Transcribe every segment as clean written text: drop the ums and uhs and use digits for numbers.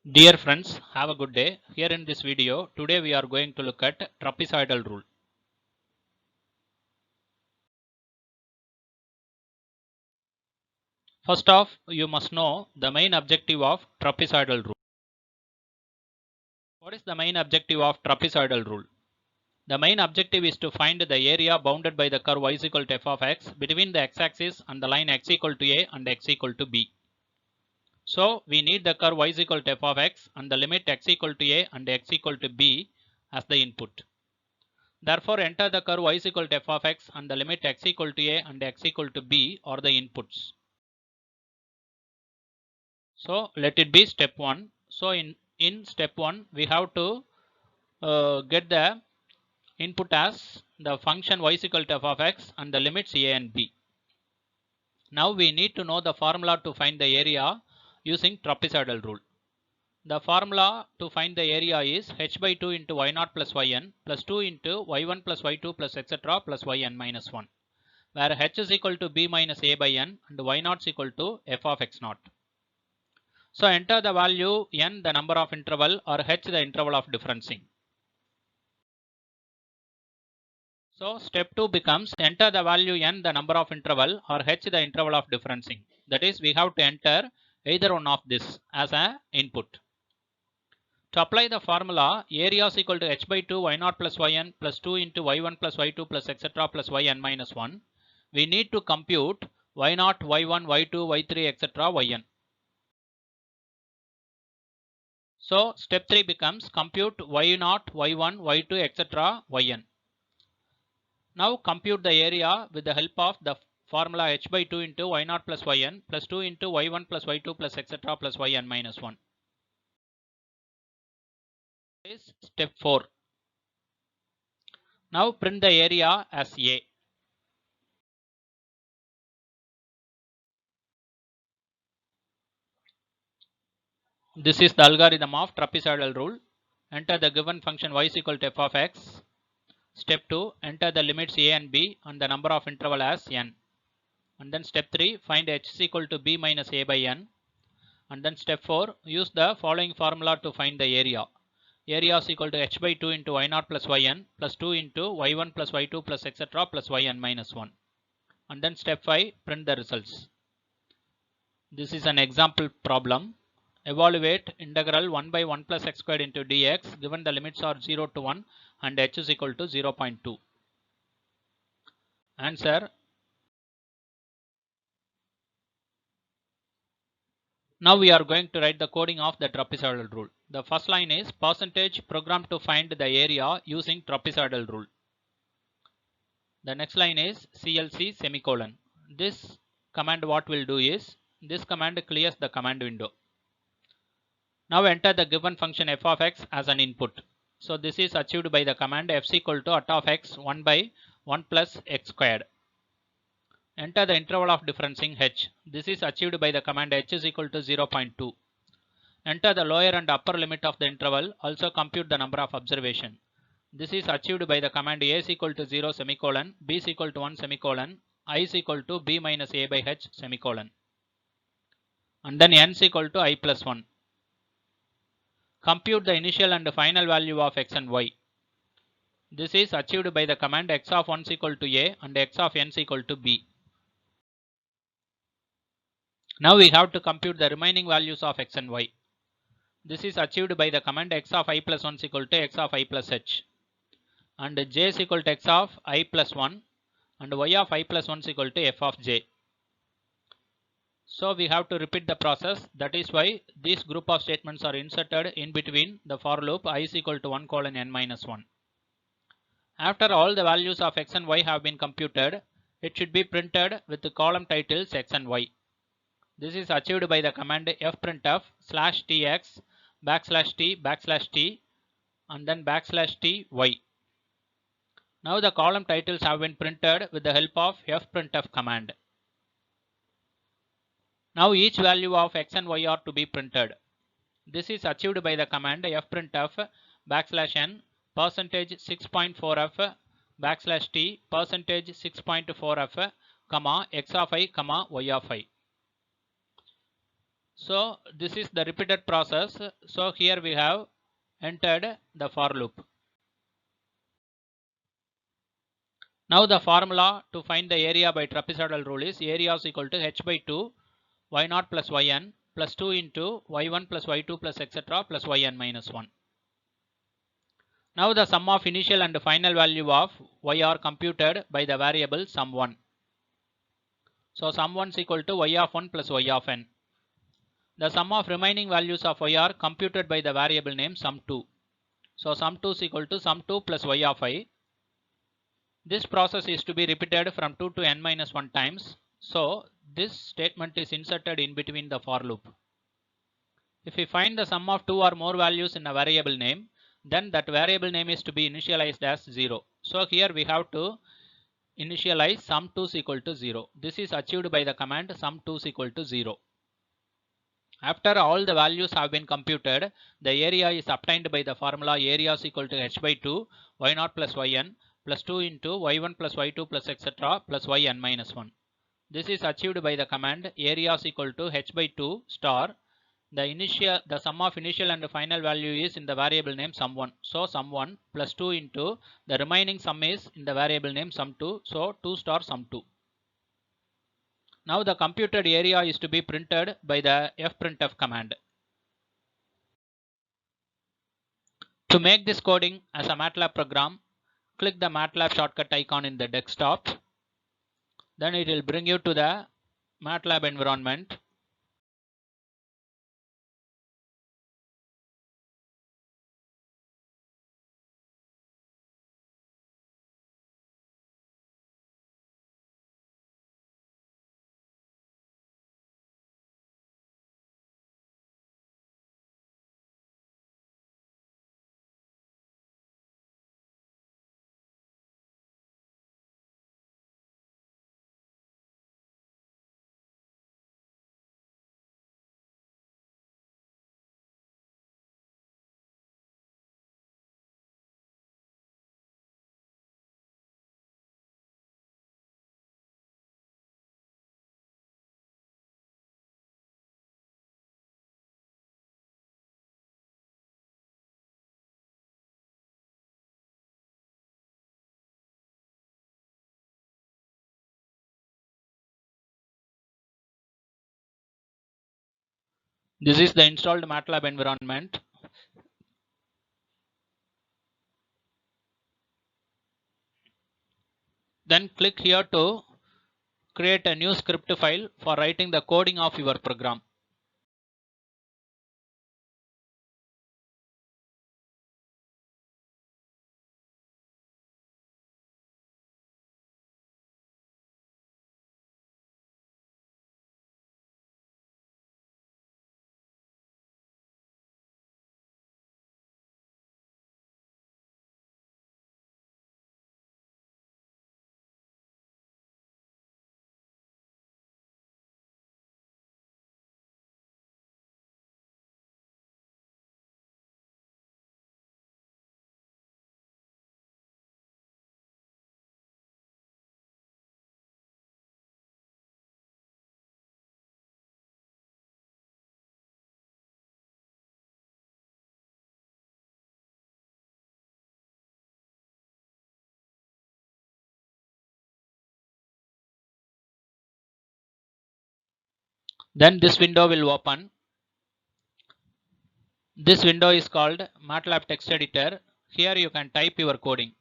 Dear friends, have a good day. Here in this video, today we are going to look at trapezoidal rule. First off, you must know the main objective of trapezoidal rule. What is the main objective of trapezoidal rule? The main objective is to find the area bounded by the curve y is equal to f of x between the x-axis and the line x equal to a and x equal to b. So, we need the curve y is equal to f of x and the limit x equal to a and x equal to b as the input. Therefore, enter the curve y is equal to f of x and the limit x equal to a and x equal to b are the inputs. So, let it be step 1. So, in step 1, we have to get the input as the function y is equal to f of x and the limits a and b. Now, we need to know the formula to find the area using trapezoidal rule. The formula to find the area is h by 2 into y naught plus yn plus 2 into y1 plus y2 plus etc. plus yn minus 1, where h is equal to b minus a by n and y naught is equal to f of x naught. So enter the value n, the number of interval, or h, the interval of differencing. So step 2 becomes enter the value n, the number of interval, or h, the interval of differencing. That is, we have to enter either one of this as an input. To apply the formula, area is equal to h by 2 y naught plus yn plus 2 into y1 plus y2 plus etc. plus yn minus 1. We need to compute y naught, y1, y2, y3, etc. yn. So step 3 becomes compute y0, y1, y2, etc. yn. Now compute the area with the help of the formula h by 2 into y0 plus yn plus 2 into y1 plus y2 plus etc. plus yn minus 1. This is step 4. Now print the area as A. This is the algorithm of trapezoidal rule. Enter the given function y is equal to f of x. Step 2, enter the limits a and b and the number of interval as n. And then step 3, find h is equal to b minus a by n. And then step 4, use the following formula to find the area. Area is equal to h by 2 into y0 plus yn plus 2 into y1 plus y2 plus etc. plus yn minus 1. And then step 5, print the results. This is an example problem. Evaluate integral 1 by 1 plus x squared into dx given the limits are 0 to 1 and h is equal to 0.2. Answer. Now we are going to write the coding of the trapezoidal rule. The first line is percentage program to find the area using trapezoidal rule. The next line is CLC semicolon. This command what will do is, this command clears the command window. Now enter the given function f of x as an input. So this is achieved by the command f is equal to at of x 1 by 1 plus x squared. Enter the interval of differencing h. This is achieved by the command h is equal to 0.2. Enter the lower and upper limit of the interval. Also compute the number of observation. This is achieved by the command a is equal to 0 semicolon, b is equal to 1 semicolon, I is equal to b minus a by h semicolon. And then n is equal to I plus 1. Compute the initial and final value of x and y. This is achieved by the command x of 1 is equal to a and x of n is equal to b. Now we have to compute the remaining values of x and y. This is achieved by the command x of I plus 1 is equal to x of I plus h. And j is equal to x of I plus 1 and y of I plus 1 is equal to f of j. So we have to repeat the process. That is why this group of statements are inserted in between the for loop I is equal to 1 colon n minus 1. After all the values of x and y have been computed, it should be printed with the column titles x and y. This is achieved by the command fprintf /tx /t and then /ty. Now the column titles have been printed with the help of fprintf command. Now each value of x and y are to be printed. This is achieved by the command fprintf \n percentage 6.4f /t percentage 6.4f comma x of I comma y of I. So this is the repeated process. So here we have entered the for loop. Now the formula to find the area by trapezoidal rule is area is equal to h by 2 y0 plus yn plus 2 into y1 plus y2 plus etc. plus yn minus 1. Now the sum of initial and final value of y are computed by the variable sum1. So sum1 is equal to y of 1 plus y of n. The sum of remaining values of y are computed by the variable name sum2. So sum2 is equal to sum2 plus y of I. This process is to be repeated from 2 to n minus 1 times. So this statement is inserted in between the for loop. If we find the sum of two or more values in a variable name, then that variable name is to be initialized as 0. So here we have to initialize sum2 is equal to 0. This is achieved by the command sum2 is equal to 0. After all the values have been computed, the area is obtained by the formula area is equal to h by 2 y0 plus yn plus 2 into y1 plus y2 plus etc. plus yn minus 1. This is achieved by the command area is equal to h by 2 star. The sum of initial and final value is in the variable name sum1. So sum1 plus 2 into the remaining sum is in the variable name sum2. So 2 star sum2. Now the computed area is to be printed by the fprintf command. To make this coding as a MATLAB program, click the MATLAB shortcut icon in the desktop. Then it will bring you to the MATLAB environment. This is the installed MATLAB environment. Then click here to create a new script file for writing the coding of your program. Then this window will open. This window is called MATLAB text editor. Here you can type your coding.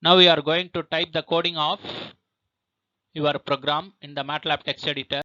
Now you are going to type the coding of your program in the MATLAB text editor.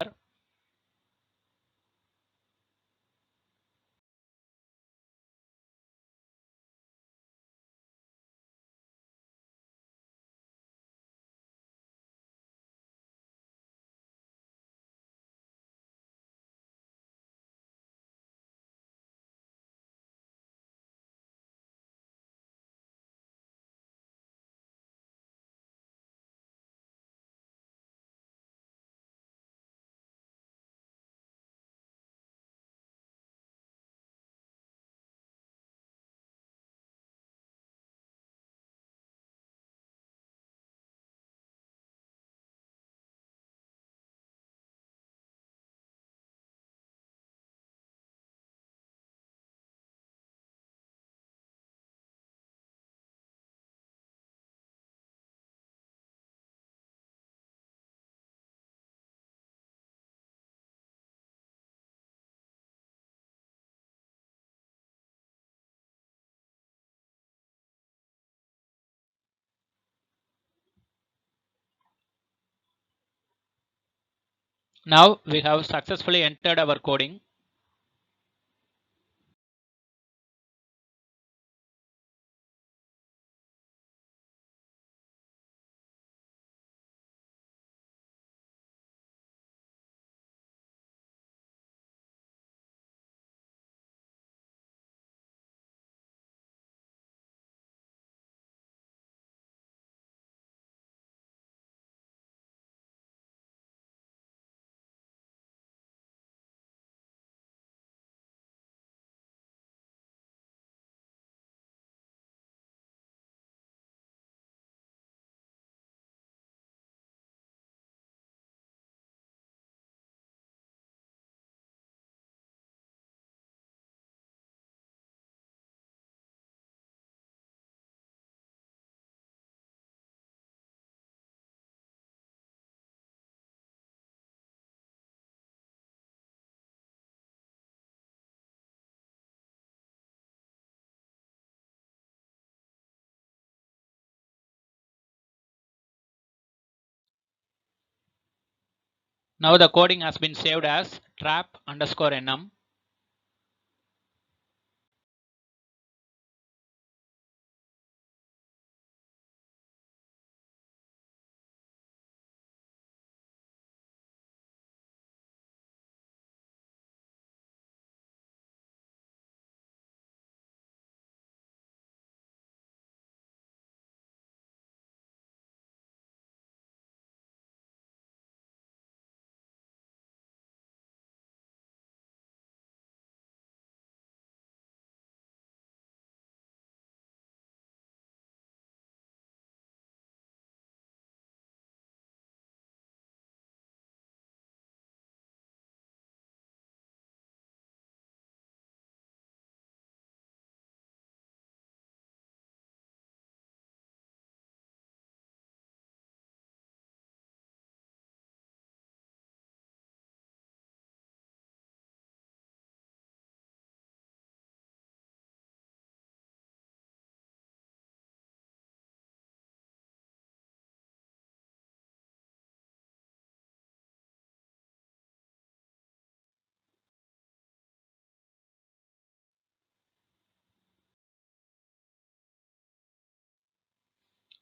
Now we have successfully entered our coding. Now the coding has been saved as trap_num.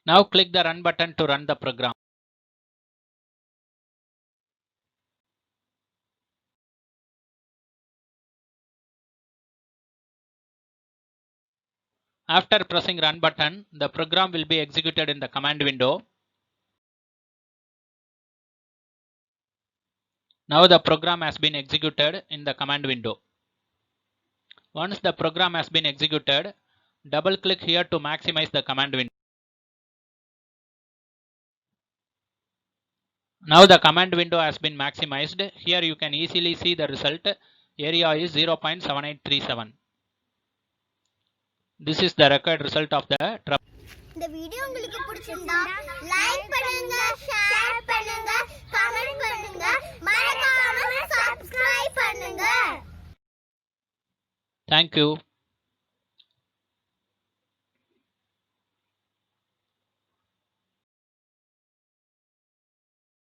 Now click the run button to run the program. After pressing run button, the program will be executed in the command window. Now the program has been executed in the command window. Once the program has been executed, double click here to maximize the command window. Now the command window has been maximized. Here you can easily see the result. Area is 0.7837. This is the required result of the trap. இந்த video உங்களுக்கு பிடிச்சிருந்தா like பண்ணுங்க, share பண்ணுங்க, comment பண்ணுங்க, மறக்காம subscribe பண்ணுங்க. Thank you.